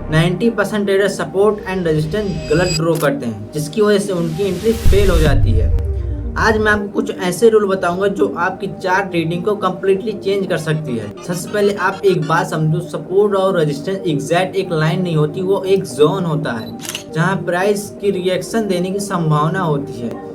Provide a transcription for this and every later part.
90% trader support and resistance गलत draw करते हैं, जिसकी वजह से उनकी एंट्री फेल हो जाती है। आज मैं आपको कुछ ऐसे रूल बताऊंगा जो आपकी चार्ट ट्रेडिंग को कम्प्लीटली चेंज कर सकती है। सबसे पहले आप एक बात समझो, सपोर्ट और रेजिस्टेंस एग्जैक्ट एक लाइन नहीं होती, वो एक जोन होता है जहां प्राइस की रिएक्शन देने की संभावना होती है।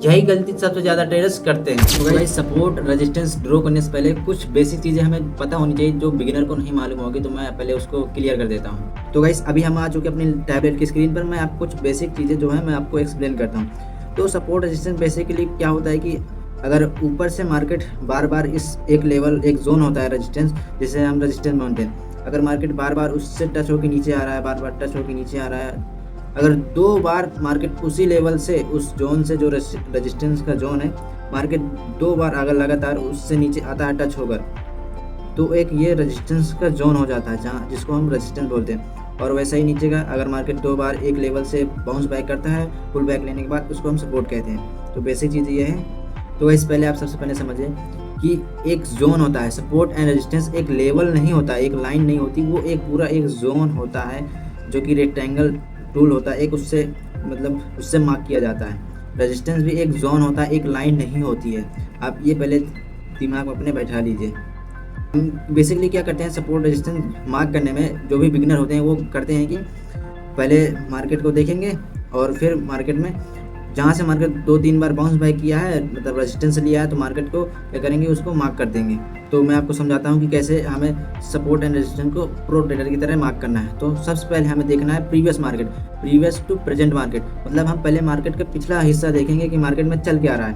यही गलती सबसे ज़्यादा ट्रेडर्स करते हैं। तो गाइस, सपोर्ट रेजिस्टेंस ड्रॉ करने से पहले कुछ बेसिक चीज़ें हमें पता होनी चाहिए जो बिगिनर को नहीं मालूम होगी, तो मैं पहले उसको क्लियर कर देता हूँ। तो गाइस, अभी हम आ चुके अपनी टैबलेट की स्क्रीन पर। मैं आपको कुछ बेसिक चीज़ें जो है मैं आपको एक्सप्लेन करता हूँ। तो सपोर्ट रेजिस्टेंस बेसिकली क्या होता है कि अगर ऊपर से मार्केट बार बार इस एक लेवल, एक जोन होता है रेजिस्टेंस, जिसे हम रेजिस्टेंस मानते हैं। अगर मार्केट बार बार उससे टच होकर नीचे आ रहा है, बार बार टच होकर नीचे आ रहा है, अगर 2 बार मार्केट उसी लेवल से, उस जोन से जो रेजिस्टेंस का जोन है, मार्केट 2 बार अगर लगातार उससे नीचे आता है टच होकर, तो एक ये रेजिस्टेंस का जोन हो जाता है, जहाँ जिसको हम रेजिस्टेंस बोलते हैं। और वैसा ही नीचे का अगर मार्केट 2 बार एक लेवल से बाउंस बैक करता है, पुल बैक लेने के बाद, उसको हम सपोर्ट कहते हैं। तो बेसिक चीज़ ये है। तो इस पहले आप सबसे पहले समझें कि एक जोन होता है। सपोर्ट एंड रेजिस्टेंस एक लेवल नहीं होता, एक लाइन नहीं होती, वो एक पूरा एक जोन होता है जो कि रेक्टेंगल टूल होता है, एक उससे मतलब उससे मार्क किया जाता है। रेजिस्टेंस भी एक जोन होता है, एक लाइन नहीं होती है। आप ये पहले दिमाग में अपने बैठा लीजिए। हम बेसिकली क्या करते हैं, सपोर्ट रेजिस्टेंस मार्क करने में जो भी बिगिनर होते हैं वो करते हैं कि पहले मार्केट को देखेंगे और फिर मार्केट में जहाँ से मार्केट 2-3 बार बाउंस बैक किया है, मतलब रेजिस्टेंस लिया है, तो मार्केट को क्या करेंगे, उसको मार्क कर देंगे। तो मैं आपको समझाता हूँ कि कैसे हमें सपोर्ट एंड रेजिस्टेंस को प्रो ट्रेडर की तरह मार्क करना है। तो सबसे पहले हमें देखना है previous market, previous to present market. मतलब हम पहले मार्केट का पिछला हिस्सा देखेंगे कि मार्केट में चल क्या रहा है,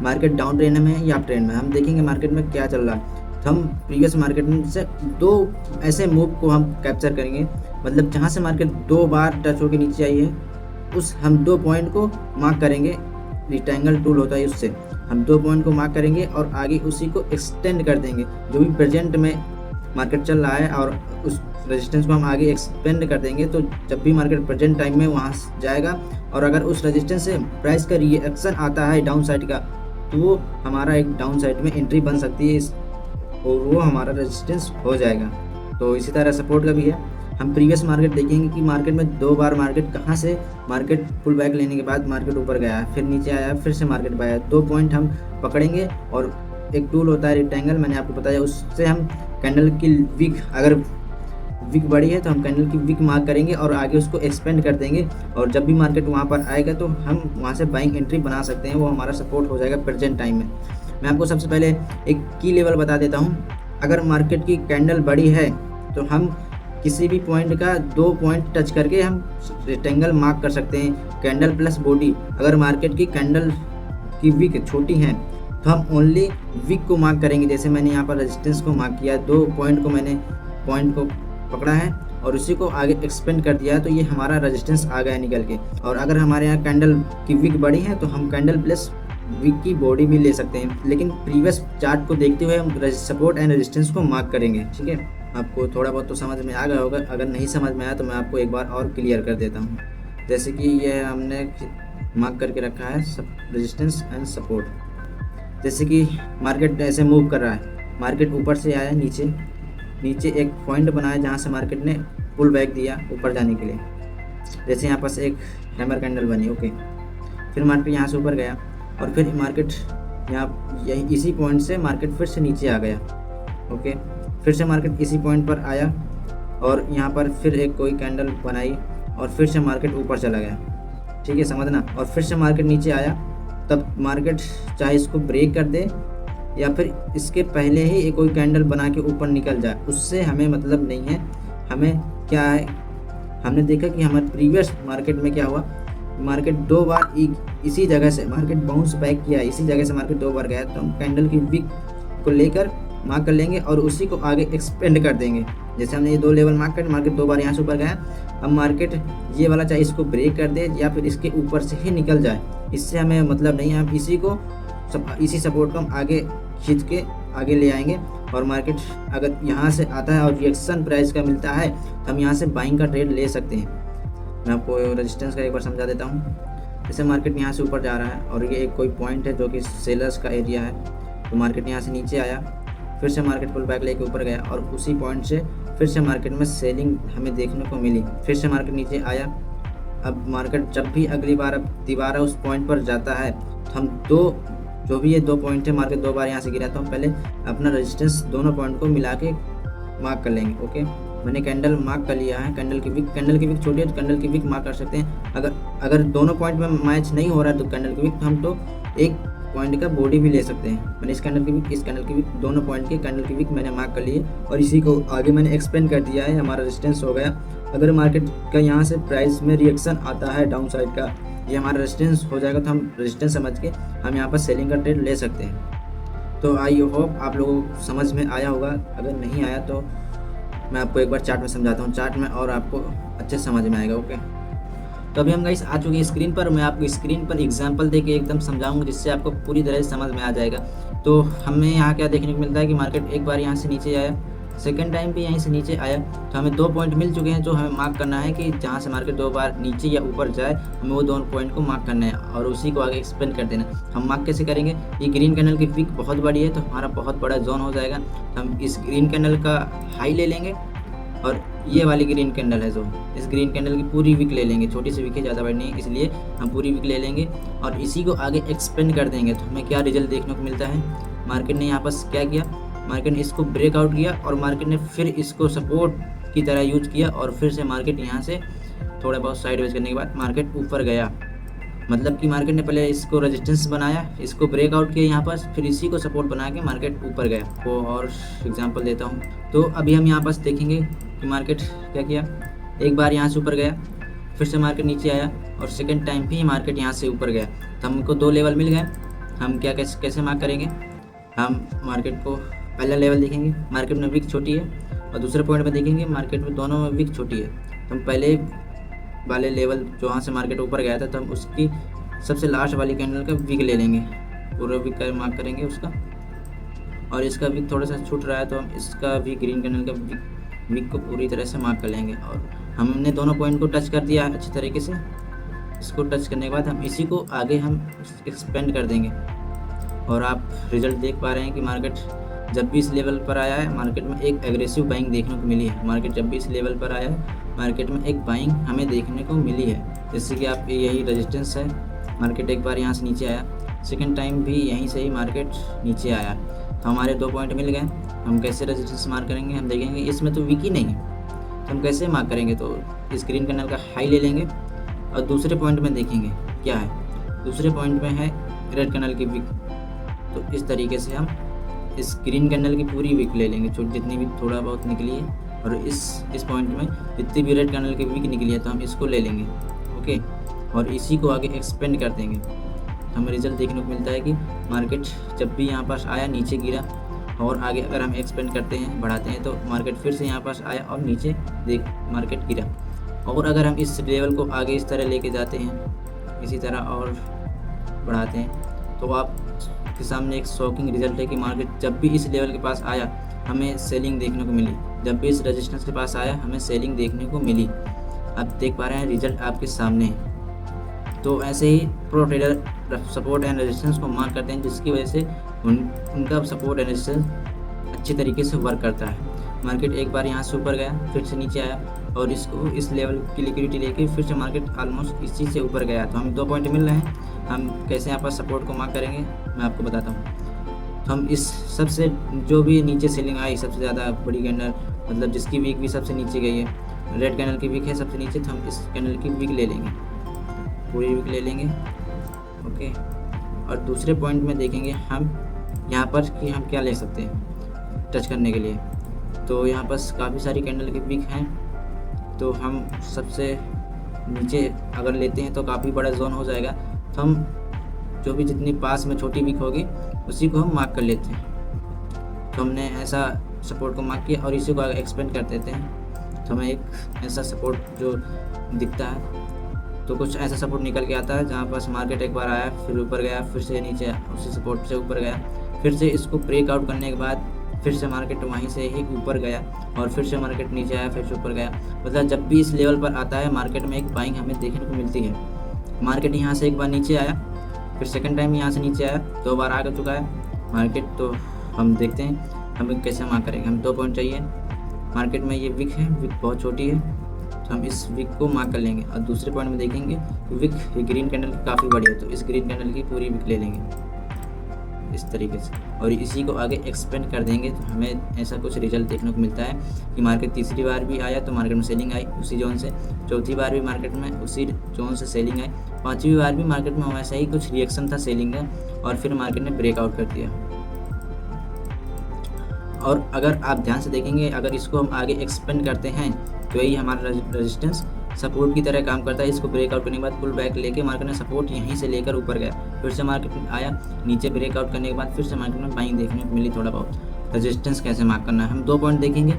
मार्केट डाउन ट्रेंड में है या अप ट्रेंड में। हम देखेंगे मार्केट में क्या चल रहा है। तो हम प्रीवियस मार्केट से 2 ऐसे मूव को हम कैप्चर करेंगे, मतलब जहाँ से मार्केट 2 बार टच होकर नीचे आई है, उस हम 2 पॉइंट को मार्क करेंगे। रेक्टेंगल टूल होता है, उससे हम 2 पॉइंट को मार्क करेंगे और आगे उसी को एक्सटेंड कर देंगे। जो भी प्रेजेंट में मार्केट चल रहा है और उस रेजिस्टेंस को हम आगे एक्सपेंड कर देंगे, तो जब भी मार्केट प्रेजेंट टाइम में वहाँ जाएगा और अगर उस रेजिस्टेंस से प्राइस का रिएक्शन आता है डाउन साइड का, तो वो हमारा एक डाउन साइड में एंट्री बन सकती है और वो हमारा रेजिस्टेंस हो जाएगा। तो इसी तरह सपोर्ट का भी है। हम प्रीवियस मार्केट देखेंगे कि मार्केट में 2 बार मार्केट कहाँ से, मार्केट पुल बैक लेने के बाद मार्केट ऊपर गया, फिर नीचे आया, फिर से मार्केट पे आया। 2 पॉइंट हम पकड़ेंगे और एक टूल होता है रेक्टेंगल, मैंने आपको बताया, उससे हम कैंडल की विक, अगर विक बड़ी है तो हम कैंडल की विक मार्क करेंगे और आगे उसको एक्सपेंड कर देंगे। और जब भी मार्केट वहाँ पर आएगा तो हम वहाँ से बाइंग एंट्री बना सकते हैं, वो हमारा सपोर्ट हो जाएगा प्रेजेंट टाइम में। मैं आपको सबसे पहले एक की लेवल बता देता हूँ। अगर मार्केट की कैंडल बड़ी है तो हम किसी भी पॉइंट का 2 पॉइंट टच करके हम रेक्टेंगल मार्क कर सकते हैं, कैंडल प्लस बॉडी। अगर मार्केट की कैंडल की विक छोटी है तो हम ओनली विक को मार्क करेंगे। जैसे मैंने यहाँ पर रेजिस्टेंस को मार्क किया, 2 पॉइंट को मैंने पॉइंट को पकड़ा है और उसी को आगे एक्सपेंड कर दिया, तो ये हमारा रेजिस्टेंस आ गया निकल के। और अगर हमारे यहाँ कैंडल की विक बड़ी है तो हम कैंडल प्लस विक की बॉडी भी ले सकते हैं, लेकिन प्रीवियस चार्ट को देखते हुए हम सपोर्ट एंड रेजिस्टेंस को मार्क करेंगे। ठीक है, आपको थोड़ा बहुत तो समझ में आ गया होगा। अगर नहीं समझ में आया तो मैं आपको एक बार और क्लियर कर देता हूँ। जैसे कि ये हमने मार्क करके रखा है रेजिस्टेंस एंड सपोर्ट। जैसे कि मार्केट ऐसे मूव कर रहा है, मार्केट ऊपर से आया, नीचे एक पॉइंट बनाया जहाँ से मार्केट ने पुल बैक दिया ऊपर जाने के लिए। जैसे यहाँ पास एक हैमर कैंडल बनी, ओके, फिर मार्केट यहाँ से ऊपर गया और फिर मार्केट यहाँ यही इसी पॉइंट से मार्केट फिर से नीचे आ गया, ओके। फिर से मार्केट इसी पॉइंट पर आया और यहाँ पर फिर एक कोई कैंडल बनाई और फिर से मार्केट ऊपर चला गया। ठीक है, समझना। और फिर से मार्केट नीचे आया, तब मार्केट चाहे इसको ब्रेक कर दे या फिर इसके पहले ही एक कोई कैंडल बना के ऊपर निकल जाए, उससे हमें मतलब नहीं है। हमें क्या है, हमने देखा कि हमारे प्रीवियस मार्केट में क्या हुआ, मार्केट 2 बार इसी जगह से मार्केट बाउंस बैक किया, इसी जगह से मार्केट 2 बार गया, तो हम कैंडल की विक को लेकर मार्क कर लेंगे और उसी को आगे एक्सपेंड कर देंगे। जैसे हमने ये 2 लेवल मार्क कर, मार्केट 2 बार यहाँ से ऊपर गया, अब मार्केट ये वाला चाहे इसको ब्रेक कर दे या फिर इसके ऊपर से ही निकल जाए, इससे हमें मतलब नहीं है। हम इसी सपोर्ट को हम आगे खींच के आगे ले आएंगे और मार्केट अगर यहाँ से आता है और रिएक्शन प्राइस का मिलता है तो हम यहाँ से बाइंग का ट्रेड ले सकते हैं। मैं आपको रेजिस्टेंस का एक बार समझा देता हूँ। जैसे मार्केट यहाँ से ऊपर जा रहा है और ये एक कोई पॉइंट है जो कि सेलर्स का एरिया है, तो मार्केट यहाँ से नीचे आया, फिर से मार्केट पुल बैक लेके ऊपर गया और उसी पॉइंट से फिर से मार्केट में सेलिंग हमें देखने को मिली, फिर से मार्केट नीचे आया। अब मार्केट जब भी अगली बार अब दोबारा उस पॉइंट पर जाता है तो हम जो भी ये 2 पॉइंट है, मार्केट 2 बार यहाँ से गिरा तो हम पहले अपना रेजिस्टेंस दोनों पॉइंट को मिला के मार्क कर लेंगे। ओके, मैंने कैंडल मार्क कर लिया है। कैंडल की विक छोटी है तो कैंडल की विक मार्क कर सकते हैं। अगर दोनों पॉइंट में मैच नहीं हो रहा है तो कैंडल की विक हम तो एक पॉइंट का बॉडी भी ले सकते हैं। मैंने इस कैंडल की विक दोनों पॉइंट के कैंडल की विक मैंने मार्क कर ली है और इसी को आगे मैंने एक्सपेंड कर दिया है। हमारा रेजिस्टेंस हो गया। अगर मार्केट का यहाँ से प्राइस में रिएक्शन आता है डाउन साइड का, ये हमारा रेजिस्टेंस हो जाएगा तो हम रेजिस्टेंस समझ के हम यहाँ पर सेलिंग का ट्रेड ले सकते हैं। तो आई होप आप लोगों को समझ में आया होगा। अगर नहीं आया तो मैं आपको एक बार चार्ट में समझाता हूँ, चार्ट में और आपको अच्छे समझ में आएगा। ओके, तो अभी हम गाइस आ चुके हैं स्क्रीन पर। मैं आपको स्क्रीन पर एग्जांपल देके एकदम समझाऊंगा जिससे आपको पूरी तरह से समझ में आ जाएगा। तो हमें यहाँ क्या देखने को मिलता है कि मार्केट एक बार यहाँ से नीचे आया, सेकंड टाइम भी यहीं से नीचे आया, तो हमें 2 पॉइंट मिल चुके हैं जो हमें मार्क करना है कि जहाँ से मार्केट 2 बार नीचे या ऊपर जाए हमें वो 2 पॉइंट को मार्क करना है और उसी को आगे एक्सपेंड कर देना। हम मार्क कैसे करेंगे? ये ग्रीन कैंडल की विक बहुत बड़ी है तो हमारा बहुत बड़ा जोन हो जाएगा। तो हम इस ग्रीन कैंडल का हाई ले लेंगे और ये वाली ग्रीन कैंडल है जो, इस ग्रीन कैंडल की पूरी विक ले लेंगे। छोटी सी विक है, ज़्यादा बड़ी नहीं, इसलिए हम पूरी विक ले लेंगे और इसी को आगे एक्सपेंड कर देंगे। तो हमें क्या रिजल्ट देखने को मिलता है? मार्केट ने यहाँ पर क्या किया, मार्केट ने इसको ब्रेकआउट किया और मार्केट ने फिर इसको सपोर्ट की तरह यूज किया और फिर से मार्केट यहाँ से थोड़ा बहुत साइडवेज करने के बाद मार्केट ऊपर गया। मतलब कि मार्केट ने पहले इसको रेजिस्टेंस बनाया, इसको ब्रेकआउट किया यहाँ पर, फिर इसी को सपोर्ट बना के मार्केट ऊपर गया। वो और एग्जांपल देता हूँ। तो अभी हम यहाँ पास देखेंगे कि मार्केट क्या किया, एक बार यहाँ से ऊपर गया, फिर से मार्केट नीचे आया और सेकंड टाइम भी मार्केट यहाँ से ऊपर गया। तो हमको 2 लेवल मिल गए। हम क्या कैसे मार्क करेंगे? हम मार्केट को पहला लेवल देखेंगे, मार्केट में विक छोटी है, और दूसरे पॉइंट में देखेंगे मार्केट में दोनों में विक छोटी है। तो हम पहले वाले लेवल जो वहाँ से मार्केट ऊपर गया था तो हम उसकी सबसे लास्ट वाली कैंडल का विक ले लेंगे, पूरा विक का मार्क करेंगे उसका। और इसका विक थोड़ा सा छूट रहा है तो हम इसका भी ग्रीन कैंडल का विक को पूरी तरह से मार्क कर लेंगे। और हमने दोनों पॉइंट को टच कर दिया अच्छी तरीके से। इसको टच करने के बाद हम इसी को आगे हम एक्सपेंड कर देंगे। और आप रिजल्ट देख पा रहे हैं कि मार्केट जब भी इस लेवल पर आया है मार्केट में एक एग्रेसिव बाइंग देखने को मिली है। मार्केट जब भी इस लेवल पर आया है मार्केट में एक बाइंग हमें देखने को मिली है। जैसे कि आप यही रेजिस्टेंस है, मार्केट एक बार यहाँ से नीचे आया, सेकंड टाइम भी यहीं से ही मार्केट नीचे आया। तो हमारे 2 पॉइंट मिल गए। हम कैसे रेजिस्टेंस मार्क करेंगे? हम देखेंगे इसमें तो वीक ही नहीं है तो हम कैसे मार्क करेंगे? तो इस ग्रीन कैंडल का हाई ले लेंगे और दूसरे पॉइंट में देखेंगे क्या है। दूसरे पॉइंट में है रेड कैंडल की विक। तो इस तरीके से हम इस ग्रीन कैंडल की पूरी विक ले लेंगे, जितनी भी थोड़ा बहुत निकली है, और इस पॉइंट में जितनी भी रेड कैंडल की विक निकली है तो हम इसको ले लेंगे। ओके, और इसी को आगे एक्सपेंड कर देंगे। हमें रिजल्ट देखने को मिलता है कि मार्केट जब भी यहाँ पास आया नीचे गिरा और आगे अगर हम एक्सपेंड करते हैं बढ़ाते हैं तो मार्केट फिर से यहाँ पास आया और नीचे मार्केट गिरा। और अगर हम इस लेवल को आगे इस तरह लेके जाते हैं, इसी तरह और बढ़ाते हैं, तो आपके सामने एक शॉकिंग रिजल्ट है कि मार्केट जब भी इस लेवल के पास आया हमें सेलिंग देखने को मिली, जब भी इस रेजिस्टेंस के पास आया हमें सेलिंग देखने को मिली। आप देख पा रहे हैं रिजल्ट आपके सामने है। तो ऐसे ही pro trader support and resistance को मार्क करते हैं जिसकी वजह से उनका सपोर्ट एंड रेजिस्टेंस अच्छी तरीके से वर्क करता है। मार्केट एक बार यहाँ से ऊपर गया, फिर से नीचे आया और इसको इस लेवल की लिक्विडिटी लेके फिर से मार्केट ऑलमोस्ट इसी से ऊपर गया। तो हमें 2 पॉइंट मिल रहे हैं। हम कैसे यहाँ पर सपोर्ट को मार्क करेंगे मैं आपको बताता हूँ। तो हम इस सबसे जो भी नीचे सेलिंग आई सबसे ज़्यादा बड़ी कैंडल, मतलब जिसकी वीक भी सबसे नीचे गई है, रेड कैंडल की वीक है सबसे नीचे, तो हम इस कैंडल की वीक ले लेंगे, पूरी वीक ले लेंगे। ओके, और दूसरे पॉइंट में देखेंगे हम यहाँ पर कि हम क्या ले सकते हैं टच करने के लिए। तो यहाँ पर काफ़ी सारी कैंडल की वीक हैं, तो हम सबसे नीचे अगर लेते हैं तो काफ़ी बड़ा जोन हो जाएगा। तो हम जो भी जितनी पास में छोटी वीक होगी उसी को हम मार्क कर लेते हैं। तो हमने ऐसा सपोर्ट को मार्क किया और इसी को एक्सपेंड कर देते हैं। तो हमें एक ऐसा सपोर्ट जो दिखता है, तो कुछ ऐसा सपोर्ट निकल के आता है जहाँ पास मार्केट एक बार आया, फिर ऊपर गया, फिर से नीचे, उसी सपोर्ट से ऊपर गया, फिर से इसको ब्रेकआउट करने के बाद फिर से मार्केट वहीं से ही ऊपर गया और फिर से मार्केट नीचे आया, फिर से ऊपर गया। मतलब जब भी इस लेवल पर आता है मार्केट में एक बाइंग हमें देखने को मिलती है। मार्केट यहाँ से एक बार नीचे आया, फिर सेकंड टाइम यहाँ से नीचे आया, 2 बार आ चुका है मार्केट। तो हम देखते हैं हमें कैसे मार्क करेंगे। हम 2 पॉइंट चाहिए, मार्केट में ये विक है, विक बहुत छोटी है, तो हम इस विक को मार्क कर लेंगे। और दूसरे पॉइंट में देखेंगे तो विक ग्रीन कैंडल काफ़ी बड़ी है, तो इस ग्रीन कैंडल की पूरी विक ले लेंगे इस तरीके से, और इसी को आगे एक्सपेंड कर देंगे। तो हमें ऐसा कुछ रिजल्ट देखने को मिलता है कि मार्केट तीसरी बार भी आया तो मार्केट में सेलिंग आई उसी जोन से, चौथी बार भी मार्केट में उसी जोन से सेलिंग आई, पांचवी बार भी मार्केट में वैसा ही कुछ रिएक्शन था सेलिंग का, और फिर मार्केट ने ब्रेकआउट कर दिया। और अगर आप ध्यान से देखेंगे, अगर इसको हम आगे एक्सपेंड करते हैं तो यही हमारा रेजिस्टेंस सपोर्ट की तरह काम करता है। इसको ब्रेकआउट करने के बाद पुल बैक लेके मार्केट ने सपोर्ट यहीं से लेकर ऊपर गया, फिर से मार्केट में आया, नीचे ब्रेकआउट करने के बाद फिर से मार्केट में बाइंग देखने को मिली थोड़ा बहुत। रेजिस्टेंस कैसे मार्क करना है, हम 2 पॉइंट देखेंगे।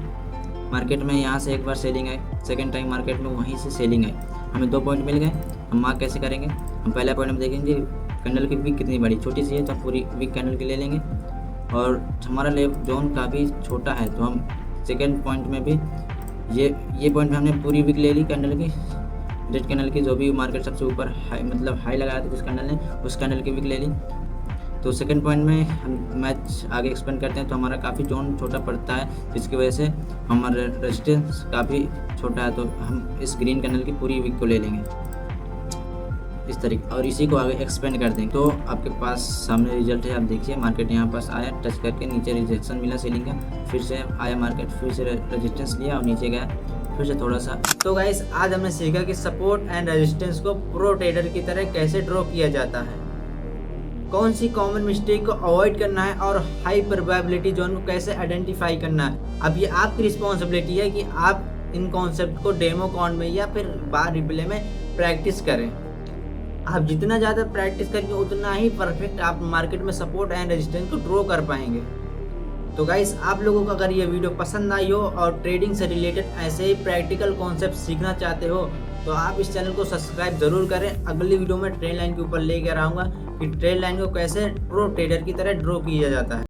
मार्केट में यहाँ से एक बार सेलिंग आई, सेकेंड टाइम मार्केट में वहीं से सेलिंग आई, हमें 2 पॉइंट मिल गए। हम मार्क कैसे करेंगे, हम पहला पॉइंट में देखेंगे कैंडल की विक कितनी बड़ी, छोटी सी है तो हम पूरी विक कैंडल की ले लेंगे, और हमारा जोन काफ़ी छोटा है तो हम सेकेंड पॉइंट में भी ये पॉइंट में हमने पूरी विक ले ली कैंडल की, रेड कैंडल की, जो भी मार्केट सबसे ऊपर हाई मतलब हाई लगाया था जिस कैंडल ने, उस कैंडल की विक ले ली। तो सेकंड पॉइंट में हम मैच आगे एक्सपेंड करते हैं तो हमारा काफ़ी जोन छोटा पड़ता है, जिसकी वजह से हमारा रेजिस्टेंस काफ़ी छोटा है, तो हम इस ग्रीन कैंडल की पूरी विक को ले लेंगे इस तरीके, और इसी को आगे एक्सपेंड कर देंगे। तो आपके पास सामने रिजल्ट है, आप देखिए मार्केट यहाँ पास आया, टच करके नीचे रिजेक्शन मिला सेलिंग का, फिर से आया मार्केट, फिर से रेजिस्टेंस लिया और नीचे गया, फिर से थोड़ा सा। तो गाइस आज हमने सीखा कि सपोर्ट एंड रेजिस्टेंस को प्रो ट्रेडर की तरह कैसे ड्रॉ किया जाता है, कौन सी कॉमन मिस्टेक को अवॉइड करना है, और हाई प्रोबेबिलिटी जोन को कैसे आइडेंटिफाई करना है। अब ये आपकी रिस्पॉन्सिबिलिटी है कि आप इन कॉन्सेप्ट को डेमो अकाउंट में या फिर बार रिप्ले में प्रैक्टिस करें। आप जितना ज़्यादा प्रैक्टिस करेंगे उतना ही परफेक्ट आप मार्केट में सपोर्ट एंड रेजिस्टेंस को ड्रॉ कर पाएंगे। तो गाइस आप लोगों को अगर ये वीडियो पसंद आई हो और ट्रेडिंग से रिलेटेड ऐसे ही प्रैक्टिकल कॉन्सेप्ट सीखना चाहते हो तो आप इस चैनल को सब्सक्राइब जरूर करें। अगली वीडियो में ट्रेंड लाइन के ऊपर लेकर आऊँगा कि ट्रेंड लाइन को कैसे प्रो ट्रेडर की तरह ड्रॉ किया जाता है।